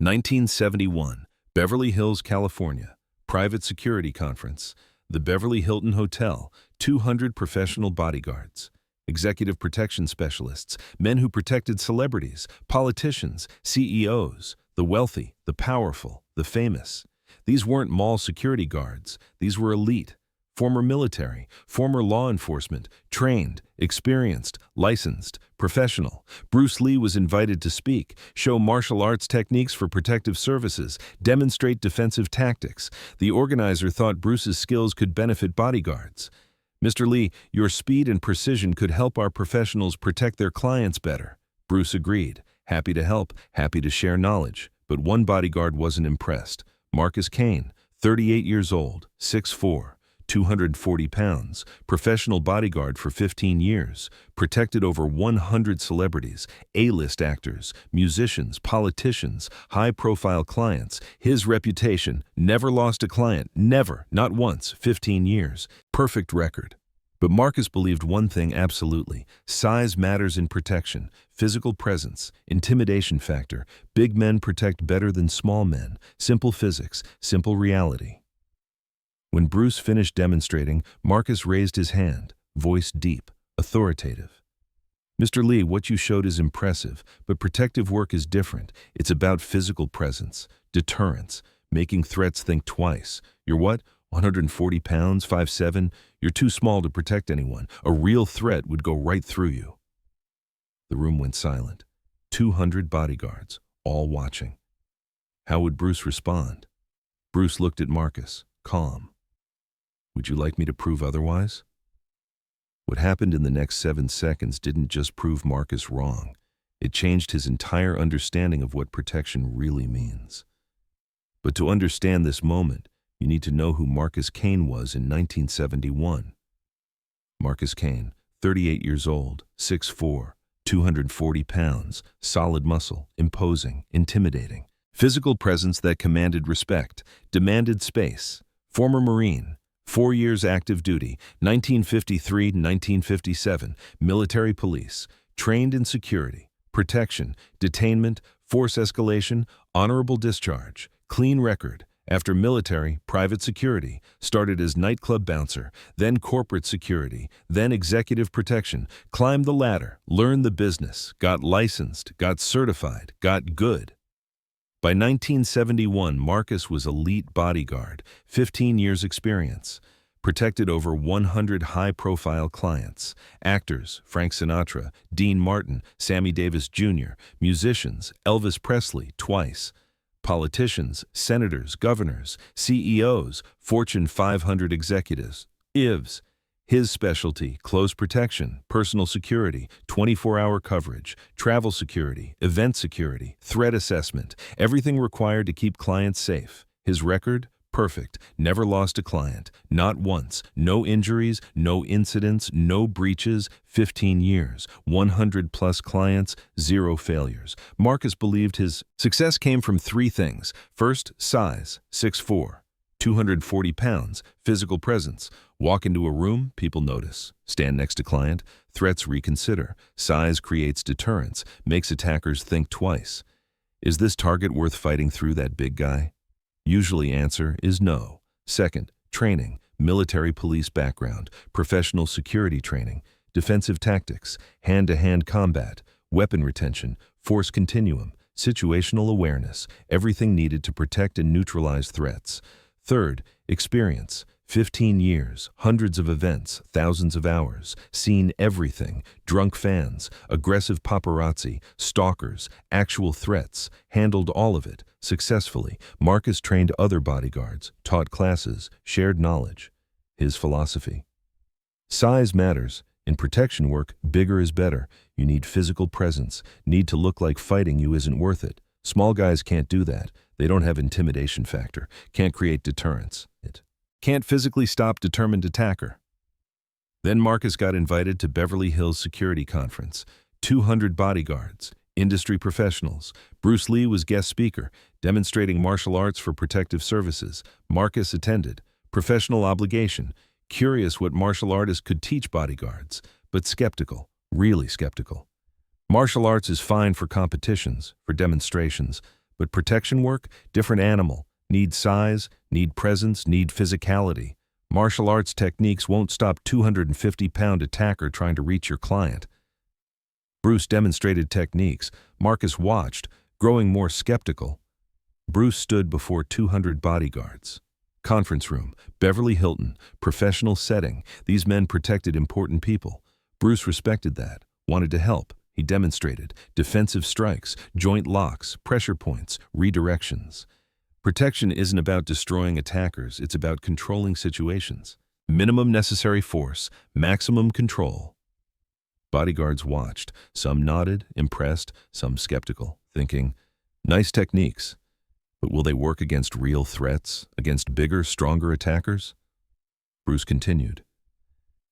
1971, Beverly Hills, California. Private security conference. The Beverly Hilton Hotel, 200 professional bodyguards. Executive protection specialists, men who protected celebrities, politicians, CEOs, the wealthy, the powerful, the famous. These weren't mall security guards. These were elite. Former military, former law enforcement, trained, experienced, licensed, professional. Bruce Lee was invited to speak, show martial arts techniques for protective services, demonstrate defensive tactics. The organizer thought Bruce's skills could benefit bodyguards. "Mr. Lee, your speed and precision could help our professionals protect their clients better." Bruce agreed, happy to help, happy to share knowledge. But one bodyguard wasn't impressed. Marcus Kane, 38 years old, 6'4". 240 pounds, professional bodyguard for 15 years, protected over 100 celebrities, A-list actors, musicians, politicians, high-profile clients. His reputation, never lost a client, never, not once, 15 years. Perfect record. But Marcus believed one thing absolutely: size matters in protection, physical presence, intimidation factor. Big men protect better than small men. Simple physics, simple reality. When Bruce finished demonstrating, Marcus raised his hand, voice deep, authoritative. "Mr. Lee, what you showed is impressive, but protective work is different. It's about physical presence, deterrence, making threats think twice. You're what? 140 pounds, 5'7"? You're too small to protect anyone. A real threat would go right through you." The room went silent. 200 bodyguards, all watching. How would Bruce respond? Bruce looked at Marcus, calm. "Would you like me to prove otherwise?" What happened in the next 7 seconds didn't just prove Marcus wrong. It changed his entire understanding of what protection really means. But to understand this moment, you need to know who Marcus Kane was in 1971. Marcus Kane, 38 years old, 6'4", 240 pounds, solid muscle, imposing, intimidating. Physical presence that commanded respect, demanded space. Former Marine, 4 years active duty, 1953 to 1957, military police, trained in security, protection, detainment, force escalation, honorable discharge, clean record. After military, private security, started as nightclub bouncer, then corporate security, then executive protection, climbed the ladder, learned the business, got licensed, got certified, got good. By 1971, Marcus was elite bodyguard, 15 years experience, protected over 100 high-profile clients, actors, Frank Sinatra, Dean Martin, Sammy Davis Jr., musicians, Elvis Presley, twice, politicians, senators, governors, CEOs, Fortune 500 executives, IVs. His specialty: close protection, personal security, 24-hour coverage, travel security, event security, threat assessment, everything required to keep clients safe. His record? Perfect. Never lost a client. Not once. No injuries, no incidents, no breaches. 15 years. 100-plus clients. 0 failures. Marcus believed his success came from 3 things. First, size, 6'4". 240 pounds, physical presence. Walk into a room, people notice. Stand next to client, threats reconsider. Size creates deterrence, makes attackers think twice. Is this target worth fighting through that big guy? Usually answer is no. Second, training, military police background, professional security training, defensive tactics, hand-to-hand combat, weapon retention, force continuum, situational awareness, everything needed to protect and neutralize threats. Third, experience, 15 years, hundreds of events, thousands of hours, seen everything, drunk fans, aggressive paparazzi, stalkers, actual threats, handled all of it, successfully. Marcus trained other bodyguards, taught classes, shared knowledge. His philosophy: size matters. In protection work, bigger is better. You need physical presence, need to look like fighting you isn't worth it. Small guys can't do that. They don't have intimidation factor, can't create deterrence. Can't physically stop determined attacker. Then Marcus got invited to Beverly Hills security conference. 200 bodyguards, industry professionals. Bruce Lee was guest speaker, demonstrating martial arts for protective services. Marcus attended. Professional obligation. Curious what martial artists could teach bodyguards, but skeptical, really skeptical. Martial arts is fine for competitions, for demonstrations, But protection work, different animal. Need size, need presence, need physicality. Martial arts techniques won't stop 250-pound attacker trying to reach your client. Bruce demonstrated techniques. Marcus watched, growing more skeptical. Bruce stood before 200 bodyguards. Conference room, Beverly Hilton, professional setting. These men protected important people. Bruce respected that, wanted to help. He demonstrated defensive strikes, joint locks, pressure points, redirections. Protection isn't about destroying attackers, it's about controlling situations. Minimum necessary force, maximum control. Bodyguards watched, some nodded, impressed, some skeptical, thinking, nice techniques. But will they work against real threats, against bigger, stronger attackers? Bruce continued.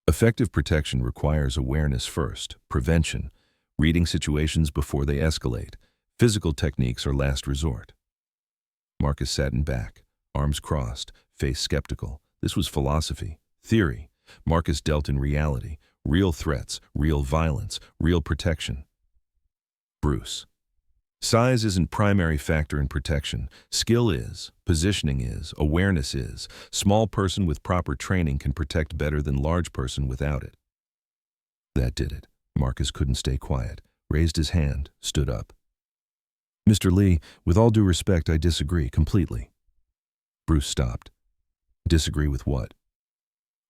Effective protection requires awareness first, prevention, reading situations before they escalate. Physical techniques are last resort. Marcus sat in back, arms crossed, face skeptical. This was philosophy, theory. Marcus dealt in reality, real threats, real violence, real protection. Bruce. Size isn't primary factor in protection. Skill is, positioning is, awareness is. Small person with proper training can protect better than large person without it. That did it. Marcus couldn't stay quiet, raised his hand, stood up. Mr. Lee, with all due respect, I disagree completely. Bruce stopped. Disagree with what?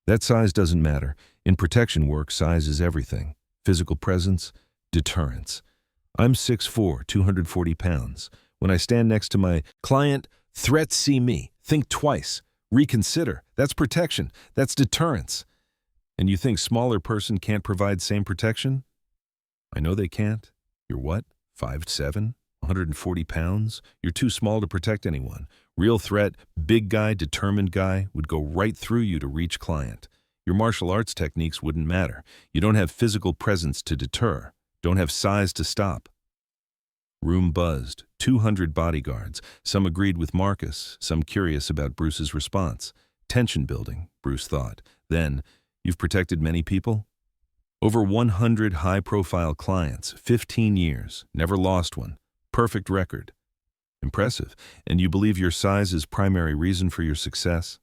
That size doesn't matter. In protection work, size is everything. Physical presence, deterrence. I'm 6'4", 240 pounds. When I stand next to my client, threats see me. Think twice. Reconsider. That's protection. That's deterrence. And you think smaller person can't provide same protection? I know they can't. You're what? 5'7"? 140 pounds? You're too small to protect anyone. Real threat, big guy, determined guy, would go right through you to reach client. Your martial arts techniques wouldn't matter. You don't have physical presence to deter. Don't have size to stop. Room buzzed. 200 bodyguards. Some agreed with Marcus, some curious about Bruce's response. Tension building, Bruce thought. Then, you've protected many people? Over 100 high-profile clients, 15 years, never lost one. Perfect record. Impressive. And you believe your size is primary reason for your success?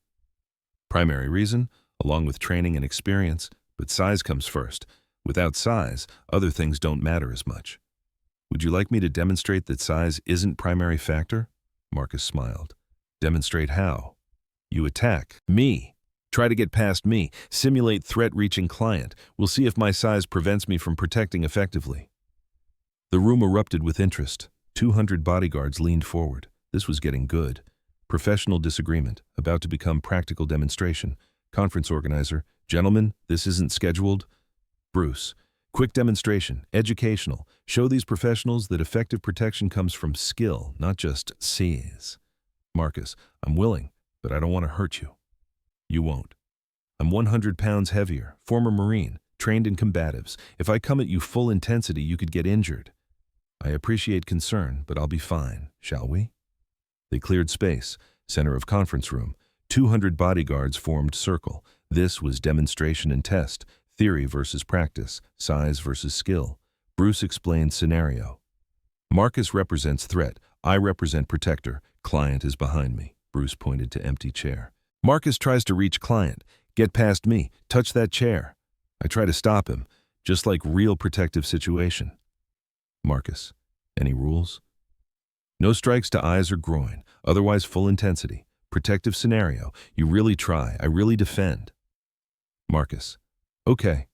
Primary reason, along with training and experience, but size comes first. Without size, other things don't matter as much. Would you like me to demonstrate that size isn't primary factor? Marcus smiled. Demonstrate how? You attack me. Try to get past me. Simulate threat-reaching client. We'll see if my size prevents me from protecting effectively. The room erupted with interest. 200 bodyguards leaned forward. This was getting good. Professional disagreement, about to become practical demonstration. Conference organizer, gentlemen, this isn't scheduled. Bruce, quick demonstration, educational. Show these professionals that effective protection comes from skill, not just size. Marcus, I'm willing, but I don't want to hurt you. You won't. I'm 100 pounds heavier, former Marine, trained in combatives. If I come at you full intensity, you could get injured. I appreciate concern, but I'll be fine, shall we? They cleared space, center of conference room. 200 bodyguards formed circle. This was demonstration and test, theory versus practice, size versus skill. Bruce explained scenario. Marcus represents threat. I represent protector. Client is behind me. Bruce pointed to empty chair. Marcus tries to reach client. Get past me. Touch that chair. I try to stop him, just like real protective situation. Marcus, any rules? No strikes to eyes or groin, otherwise full intensity. Protective scenario. You really try. I really defend. Marcus, okay.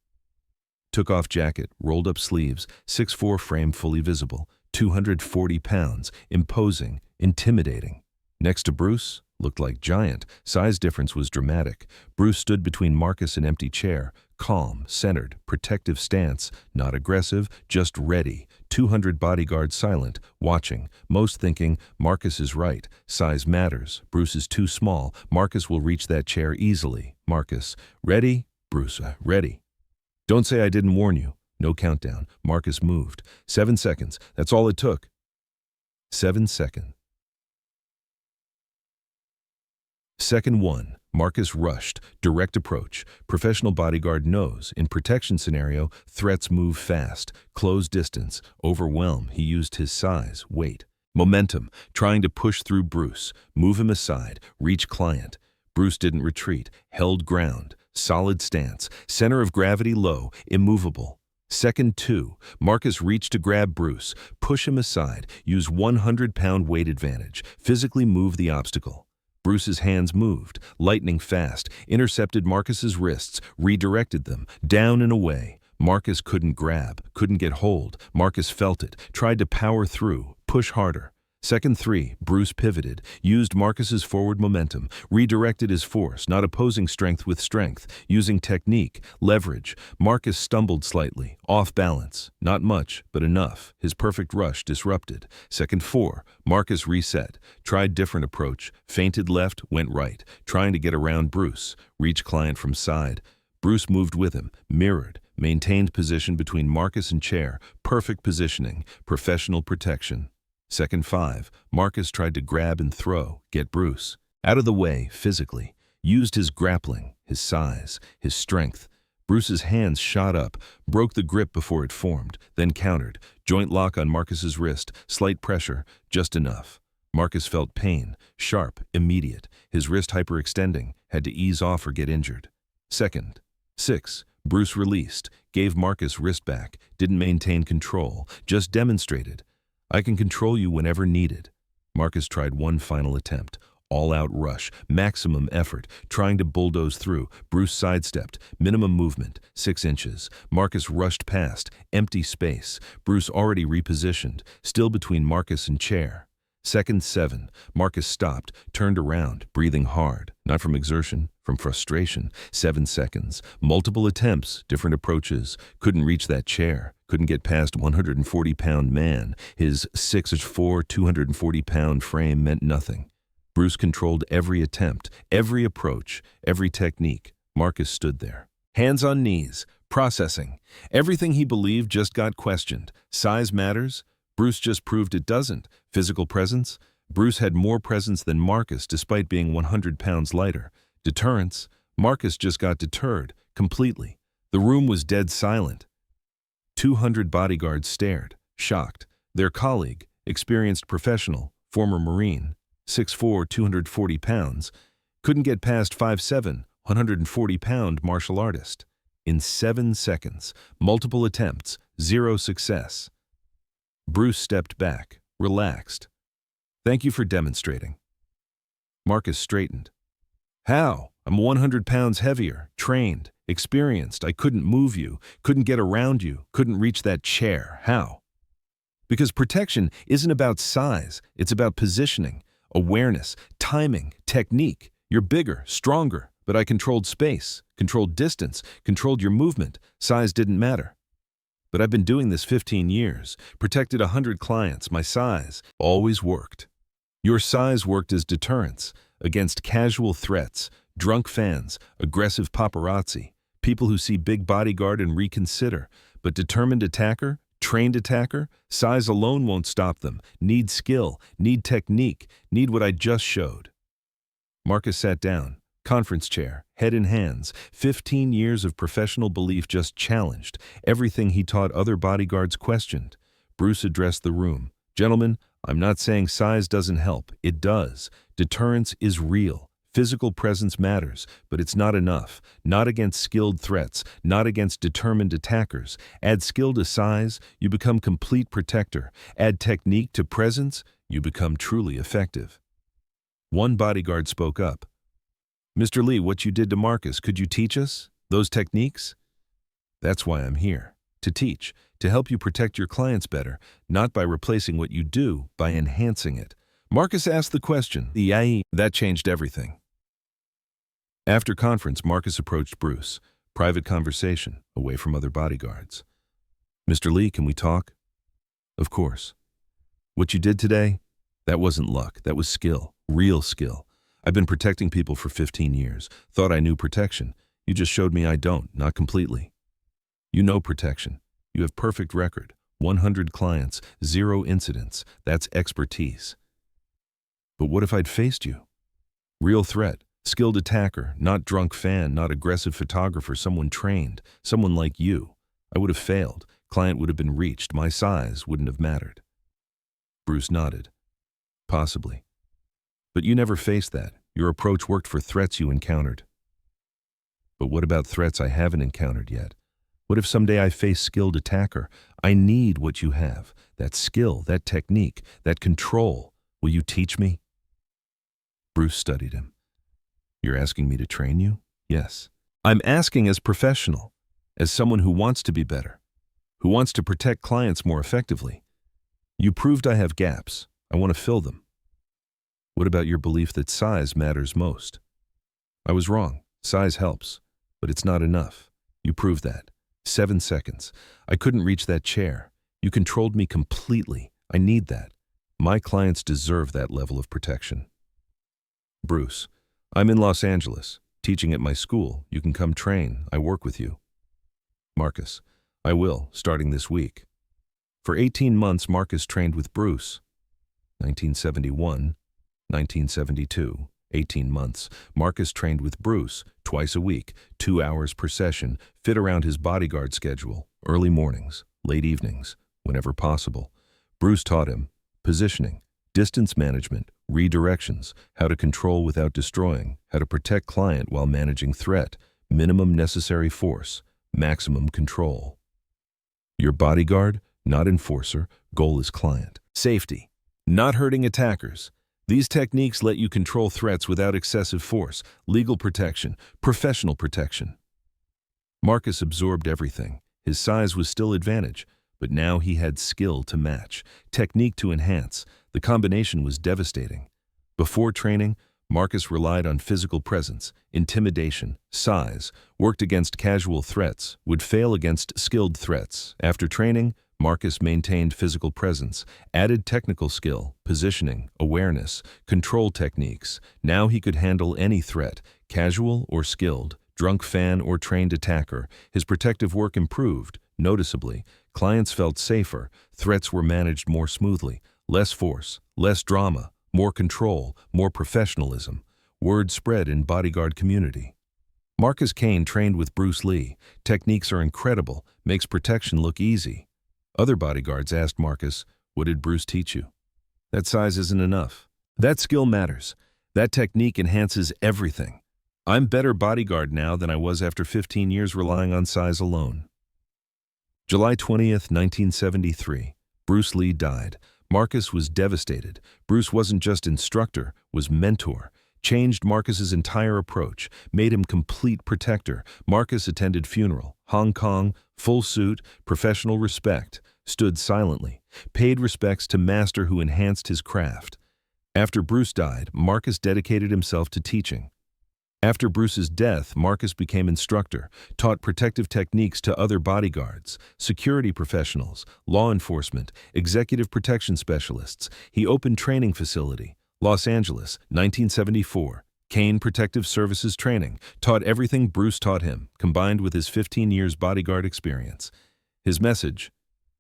Took off jacket, rolled up sleeves, 6'4" frame fully visible, 240 pounds, imposing, intimidating. Next to Bruce, looked like giant. Size difference was dramatic. Bruce stood between Marcus and empty chair, calm, centered, protective stance, not aggressive, just ready. 200 bodyguards silent, watching, most thinking, Marcus is right, size matters, Bruce is too small, Marcus will reach that chair easily. Marcus, ready? Bruce, ready. Don't say I didn't warn you. No countdown. Marcus moved. 7 seconds, that's all it took. 7 seconds. Second 1. Marcus rushed. Direct approach. Professional bodyguard knows. In protection scenario, threats move fast. Close distance. Overwhelm. He used his size, weight. Momentum, trying to push through Bruce, move him aside, reach client. Bruce didn't retreat, held ground, solid stance, center of gravity low, immovable. Second 2, Marcus reached to grab Bruce, push him aside, use 100-pound weight advantage, physically move the obstacle. Bruce's hands moved, lightning fast, intercepted Marcus's wrists, redirected them, down and away. Marcus couldn't grab, couldn't get hold. Marcus felt it, tried to power through, push harder. Second 3, Bruce pivoted, used Marcus's forward momentum, redirected his force, not opposing strength with strength, using technique, leverage. Marcus stumbled slightly, off balance. Not much, but enough. His perfect rush disrupted. Second 4, Marcus reset, tried different approach, feinted left, went right, trying to get around Bruce, reach client from side. Bruce moved with him, mirrored, maintained position between Marcus and chair, perfect positioning, professional protection. Second 5, Marcus tried to grab and throw, get Bruce out of the way physically, used his grappling, his size, his strength. Bruce's hands shot up, broke the grip before it formed, then countered, joint lock on Marcus's wrist, slight pressure, just enough. Marcus felt pain, sharp, immediate, his wrist hyperextending, had to ease off or get injured. Second 6, Bruce released, gave Marcus wrist back, didn't maintain control, just demonstrated. I can control you whenever needed. Marcus tried one final attempt. All-out rush, maximum effort, trying to bulldoze through. Bruce sidestepped, minimum movement, 6 inches. Marcus rushed past, empty space. Bruce already repositioned, still between Marcus and chair. Second 7, Marcus stopped, turned around, breathing hard. Not from exertion, from frustration. 7 seconds, multiple attempts, different approaches. Couldn't reach that chair. Couldn't get past 140-pound man. His 6'4", 240-pound frame meant nothing. Bruce controlled every attempt, every approach, every technique. Marcus stood there, hands on knees, processing. Everything he believed just got questioned. Size matters? Bruce just proved it doesn't. Physical presence? Bruce had more presence than Marcus despite being 100 pounds lighter. Deterrence? Marcus just got deterred, completely. The room was dead silent. 200 bodyguards stared, shocked. Their colleague, experienced professional, former Marine, 6'4", 240 pounds, couldn't get past 5'7", 140-pound martial artist. In 7 seconds, multiple attempts, 0 success. Bruce stepped back, relaxed. Thank you for demonstrating. Marcus straightened. How? I'm 100 pounds heavier, trained, experienced. I couldn't move you, couldn't get around you, couldn't reach that chair. How? Because protection isn't about size, it's about positioning, awareness, timing, technique. You're bigger, stronger, but I controlled space, controlled distance, controlled your movement. Size didn't matter. But I've been doing this 15 years, protected 100 clients. My size always worked. Your size worked as deterrence against casual threats, drunk fans, aggressive paparazzi, people who see big bodyguard and reconsider. But determined attacker, trained attacker, size alone won't stop them. Need skill, need technique, need what I just showed. Marcus sat down, conference chair, head in hands. 15 years of professional belief just challenged. Everything he taught other bodyguards questioned. Bruce addressed the room. Gentlemen, I'm not saying size doesn't help. It does. Deterrence is real. Physical presence matters, but it's not enough. Not against skilled threats, not against determined attackers. Add skill to size, you become complete protector. Add technique to presence, you become truly effective. One bodyguard spoke up. Mr. Lee, what you did to Marcus, could you teach us those techniques? That's why I'm here, to teach, to help you protect your clients better, not by replacing what you do, by enhancing it. Marcus asked the question. That changed everything. After conference, Marcus approached Bruce. Private conversation, away from other bodyguards. Mr. Lee, can we talk? Of course. What you did today, that wasn't luck, that was skill, real skill. I've been protecting people for 15 years. Thought I knew protection. You just showed me I don't, not completely. You know protection. You have perfect record. 100 clients, 0 incidents. That's expertise. But what if I'd faced you? Real threat, skilled attacker, not drunk fan, not aggressive photographer, someone trained, someone like you. I would have failed. Client would have been reached. My size wouldn't have mattered. Bruce nodded. Possibly. But you never faced that. Your approach worked for threats you encountered. But what about threats I haven't encountered yet? What if someday I face skilled attacker? I need what you have. That skill, that technique, that control. Will you teach me? Bruce studied him. You're asking me to train you? Yes. I'm asking as professional, as someone who wants to be better, who wants to protect clients more effectively. You proved I have gaps. I want to fill them. What about your belief that size matters most? I was wrong. Size helps, but it's not enough. You proved that. 7 seconds. I couldn't reach that chair. You controlled me completely. I need that. My clients deserve that level of protection. Bruce, I'm in Los Angeles, teaching at my school. You can come train. I work with you. Marcus, I will, starting this week. For 18 months, Marcus trained with Bruce. 1971, 1972, 18 months. Marcus trained with Bruce twice a week, 2 hours per session, fit around his bodyguard schedule, early mornings, late evenings, whenever possible. Bruce taught him positioning, distance management, redirections, how to control without destroying, how to protect client while managing threat, minimum necessary force, maximum control. Your bodyguard, not enforcer, goal is client. Safety, not hurting attackers. These techniques let you control threats without excessive force, legal protection, professional protection. Marcus absorbed everything. His size was still advantage, but now he had skill to match, technique to enhance. The combination was devastating. Before training, Marcus relied on physical presence, intimidation, size, worked against casual threats, would fail against skilled threats. After training, Marcus maintained physical presence, added technical skill, positioning, awareness, control techniques. Now he could handle any threat, casual or skilled, drunk fan or trained attacker. His protective work improved, noticeably. Clients felt safer, threats were managed more smoothly, less force, less drama, more control, more professionalism. Word spread in bodyguard community. Marcus Kane trained with Bruce Lee. Techniques are incredible, makes protection look easy. Other bodyguards asked Marcus, what did Bruce teach you? That size isn't enough. That skill matters. That technique enhances everything. I'm better bodyguard now than I was after 15 years relying on size alone. July 20th, 1973. Bruce Lee died. Marcus was devastated. Bruce wasn't just instructor, was mentor. Changed Marcus's entire approach, made him complete protector. Marcus attended funeral, Hong Kong, full suit, professional respect, stood silently, paid respects to master who enhanced his craft. After Bruce died, Marcus dedicated himself to teaching. After Bruce's death, Marcus became instructor, taught protective techniques to other bodyguards, security professionals, law enforcement, executive protection specialists. He opened training facility. Los Angeles, 1974. Kane Protective Services Training, taught everything Bruce taught him, combined with his 15 years bodyguard experience. His message: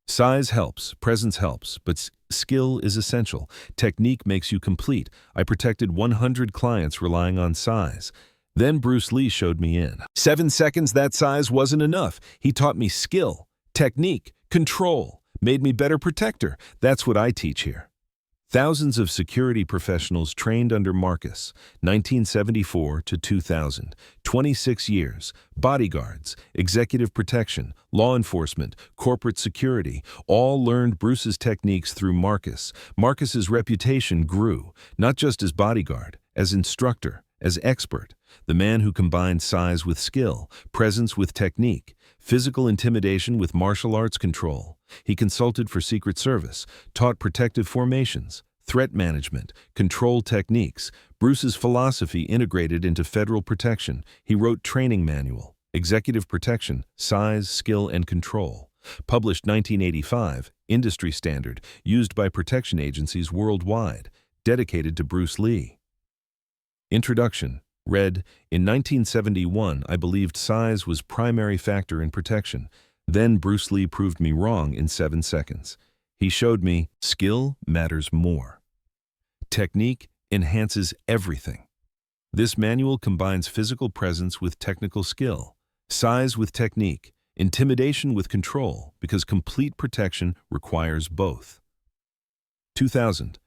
size helps, presence helps, but skill is essential. Technique makes you complete. I protected 100 clients relying on size. Then Bruce Lee showed me in. 7 seconds, that size wasn't enough. He taught me skill, technique, control, made me better protector. That's what I teach here. Thousands of security professionals trained under Marcus, 1974 to 2000, 26 years, bodyguards, executive protection, law enforcement, corporate security, all learned Bruce's techniques through Marcus. Marcus's reputation grew, not just as bodyguard, as instructor, as expert, the man who combined size with skill, presence with technique, physical intimidation with martial arts control. He consulted for Secret Service, taught protective formations, threat management, control techniques. Bruce's philosophy integrated into federal protection. He wrote training manual, executive protection, size, skill, and control. Published 1985, industry standard, used by protection agencies worldwide, dedicated to Bruce Lee. Introduction. Read, in 1971, I believed size was primary factor in protection. Then Bruce Lee proved me wrong in 7 seconds. He showed me skill matters more. Technique enhances everything. This manual combines physical presence with technical skill, size with technique, intimidation with control, because complete protection requires both. 2000.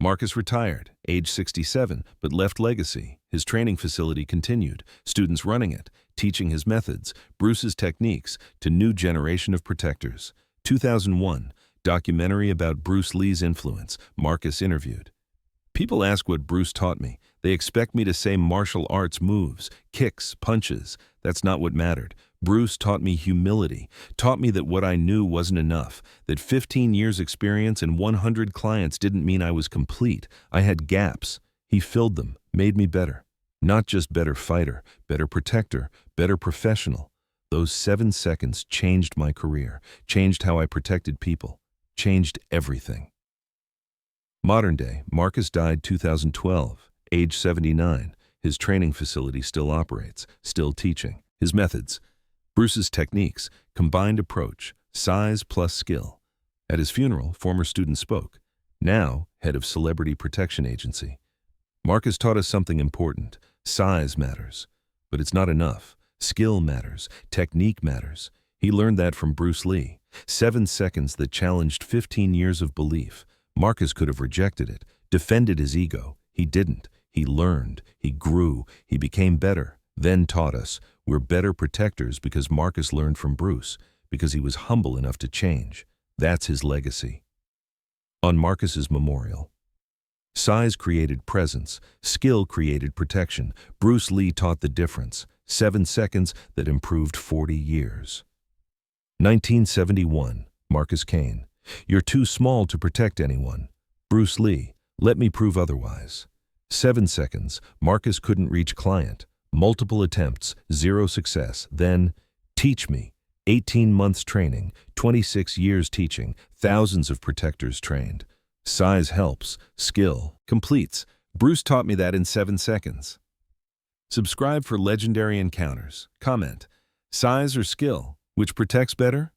Marcus retired, age 67, but left legacy. His training facility continued, students running it, teaching his methods, Bruce's techniques, to new generation of protectors. 2001, documentary about Bruce Lee's influence, Marcus interviewed. People ask what Bruce taught me. They expect me to say martial arts moves, kicks, punches. That's not what mattered. Bruce taught me humility, taught me that what I knew wasn't enough, that 15 years experience and 100 clients didn't mean I was complete. I had gaps. He filled them, made me better. Not just better fighter, better protector, better professional. Those 7 seconds changed my career, changed how I protected people, changed everything. Modern day, Marcus died 2012, age 79. His training facility still operates, still teaching. His methods, Bruce's techniques, combined approach, size plus skill. At his funeral, former student spoke, now head of Celebrity Protection Agency. Marcus taught us something important. Size matters, but it's not enough. Skill matters, technique matters. He learned that from Bruce Lee. 7 seconds that challenged 15 years of belief. Marcus could have rejected it, defended his ego. He didn't. He learned, he grew, he became better, then taught us. We're better protectors because Marcus learned from Bruce, because he was humble enough to change. That's his legacy. On Marcus's memorial. Size created presence, skill created protection. Bruce Lee taught the difference. 7 seconds that improved 40 years. 1971, Marcus Kane. You're too small to protect anyone. Bruce Lee, let me prove otherwise. 7 seconds, Marcus couldn't reach client. Multiple attempts, 0 success. Then, teach me. 18 months training, 26 years teaching, thousands of protectors trained. Size helps, skill completes. Bruce taught me that in 7 seconds. Subscribe for legendary encounters. Comment, size or skill, which protects better?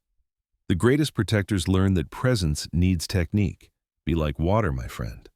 The greatest protectors learn that presence needs technique. Be like water, my friend.